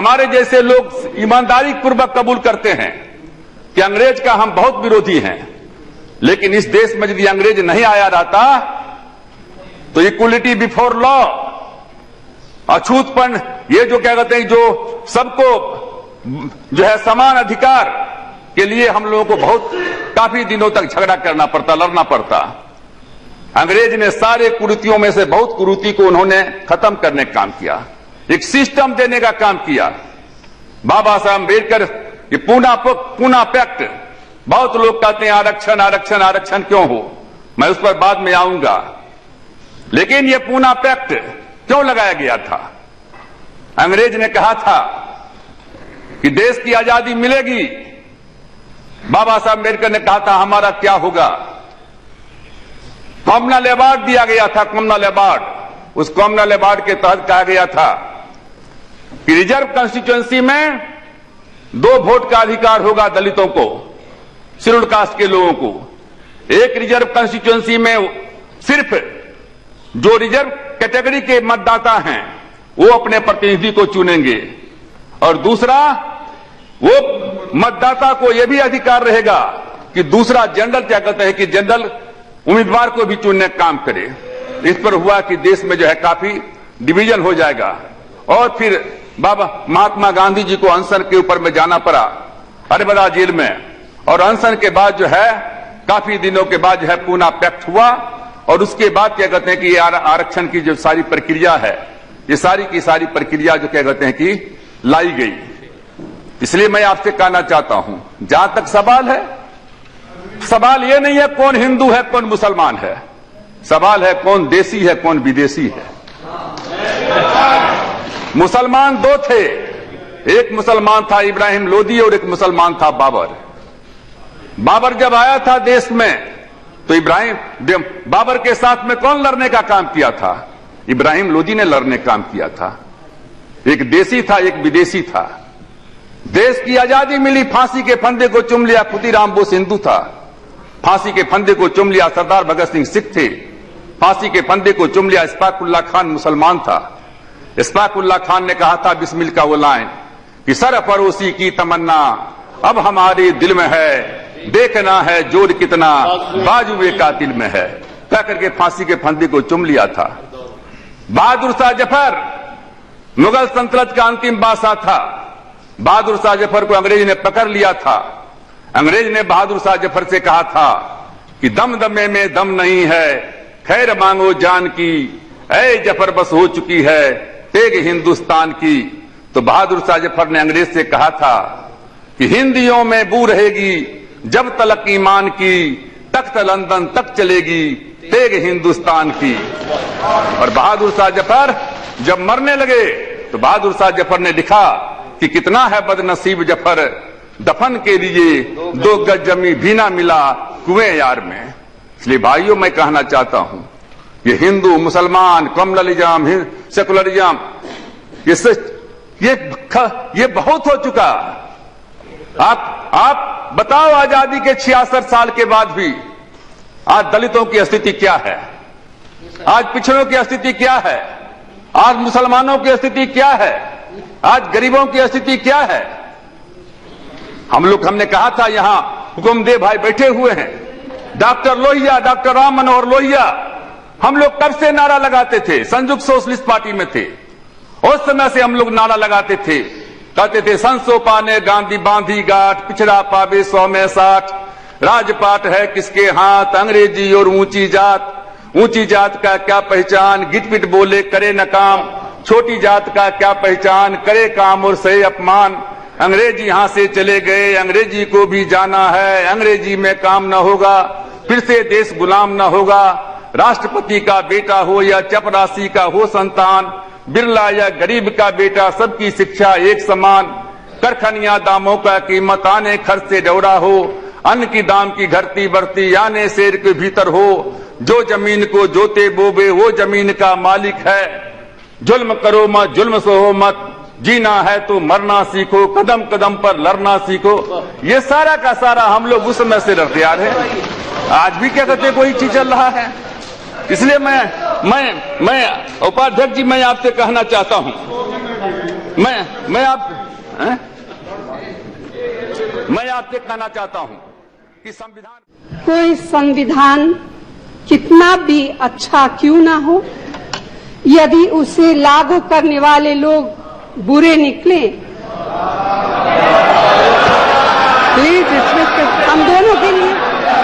हमारे जैसे लोग ईमानदारी पूर्वक कबूल करते हैं कि अंग्रेज का हम बहुत विरोधी हैं, लेकिन इस देश में यदि अंग्रेज नहीं आया रहता तो इक्वलिटी बिफोर लॉ, अछूतपन, ये जो क्या कहते हैं, जो सबको जो है समान अधिकार के लिए हम लोगों को बहुत काफी दिनों तक झगड़ा करना पड़ता, लड़ना पड़ता। अंग्रेज ने सारे कुरीतियों में से बहुत कुरीति को उन्होंने खत्म करने का काम किया, एक सिस्टम देने का काम किया। बाबा साहब अम्बेडकर ये पूना पैक्ट, बहुत लोग कहते हैं आरक्षण आरक्षण आरक्षण क्यों हो, मैं उस पर बाद में आऊंगा, लेकिन ये पूना पैक्ट क्यों लगाया गया था? अंग्रेज ने कहा था कि देश की आजादी मिलेगी, बाबा साहब अम्बेडकर ने कहा था हमारा क्या होगा। कॉमनल अवार्ड दिया गया था, कॉमनल अवार्ड, उस कॉमनल अवार्ड के तहत कहा गया था कि रिजर्व कंस्टिट्यूएंसी में 2 वोट का अधिकार होगा दलितों को, शेड्यूल्ड कास्ट के लोगों को। एक रिजर्व कंस्टिट्यूएंसी में सिर्फ जो रिजर्व कैटेगरी के मतदाता हैं वो अपने प्रतिनिधि को चुनेंगे, और दूसरा वो मतदाता को यह भी अधिकार रहेगा कि दूसरा जनरल क्या कहते हैं कि जनरल उम्मीदवार को भी चुनने का काम करे। इस पर हुआ कि देश में जो है काफी डिवीजन हो जाएगा, और फिर बाबा महात्मा गांधी जी को अनशन के ऊपर में जाना पड़ा अरबदा जेल में, और अनशन के बाद जो है काफी दिनों के बाद जो है पूना पैक्ट हुआ, और उसके बाद क्या कहते हैं कि आरक्षण की जो सारी प्रक्रिया है, ये सारी की सारी प्रक्रिया जो क्या कहते हैं कि लाई गई। इसलिए मैं आपसे कहना चाहता हूं, जहां तक सवाल है, सवाल ये नहीं है कौन हिंदू है कौन मुसलमान है, सवाल है कौन देसी है कौन विदेशी है। मुसलमान 2 थे, एक मुसलमान था इब्राहिम लोदी और एक मुसलमान था बाबर। बाबर जब आया था देश में तो बाबर के साथ में कौन लड़ने का काम किया था? इब्राहिम लोदी ने लड़ने का काम किया था। एक देसी था एक विदेशी था। देश की आजादी मिली, फांसी के फंदे को चूम लिया खुदीराम बोस हिंदू था, फांसी के फंदे को चूम लिया सरदार भगत सिंह सिख थे, फांसी के फंदे को चूम लिया इस्फाकुल्ला खान मुसलमान था। इस्फाकुल्ला खान ने कहा था बिस्मिल का वो लाइन कि सरफरोशी की तमन्ना अब हमारे दिल में है, देखना है जोर कितना बाजुए कातिल में है, कह करके फांसी के फंदे को चूम लिया था। बहादुर शाह जफर मुगल सल्तनत का अंतिम बादशाह था। बहादुर शाह जफर को अंग्रेज ने पकड़ लिया था। अंग्रेज ने बहादुर शाह जफर से कहा था कि दम दमे में दम नहीं है, खैर मांगो जान की, ऐ जफर बस हो चुकी है तेग हिंदुस्तान की। तो बहादुर शाह जफर ने अंग्रेज से कहा था कि हिंदियों में बू रहेगी जब तलक ईमान की, तख्त लंदन तक चलेगी तेग हिंदुस्तान की। और बहादुर शाह जफर जब मरने लगे तो बहादुर शाह जफर ने लिखा कि कितना है बदनसीब जफर, दफन के लिए 2 गज जमी भी ना मिला कुएं यार में। इसलिए भाइयों मैं कहना चाहता हूं, ये हिंदू मुसलमान कम्युनलिज्म सेकुलरिज्म ये बहुत हो चुका। आप बताओ आजादी के 66 साल के बाद भी आज दलितों की स्थिति क्या है, आज पिछड़ों की स्थिति क्या है, आज मुसलमानों की स्थिति क्या है, आज गरीबों की स्थिति क्या है। हमने कहा था यहां हुकुमदेव भाई बैठे हुए हैं, डॉक्टर लोहिया, डॉक्टर राम मनोहर लोहिया, हम लोग कब से नारा लगाते थे, संयुक्त सोशलिस्ट पार्टी में थे, उस समय से हम लोग नारा लगाते थे, कहते थे संसो पाने गांधी बांधी गांठ, पिछड़ा पावे 100 में 60, राजपाट है किसके हाथ, अंग्रेजी और ऊंची जात का क्या पहचान, गिटपिट बोले करे न काम, छोटी जात का क्या पहचान, करे काम और सहे अपमान, अंग्रेजी यहां से चले गए, अंग्रेजी को भी जाना है, अंग्रेजी में काम न होगा, फिर से देश गुलाम न होगा, राष्ट्रपति का बेटा हो या चपरासी का हो संतान, बिरला या गरीब का बेटा, सबकी शिक्षा एक समान, करखनिया दामों का कीमत आने खर्च से डौरा हो, अन्न की दाम की घटती बढ़ती आने शेर के भीतर हो, जो जमीन को जोते बोबे वो जमीन का मालिक है, जुल्म करो मत जुल्म सहो मत, जीना है तो मरना सीखो, कदम कदम पर लड़ना सीखो। ये सारा का सारा हम लोग उस समय से लड़ते आ रहे हैं, आज भी क्या कहते कोई चीज चल रहा है। इसलिए मैं उपाध्यक्ष जी मैं आपसे कहना चाहता हूं मैं आपसे कहना चाहता हूं कि संविधान, कोई संविधान कितना भी अच्छा क्यों ना हो, यदि उसे लागू करने वाले लोग बुरे निकले, प्लीज हम दोनों के लिए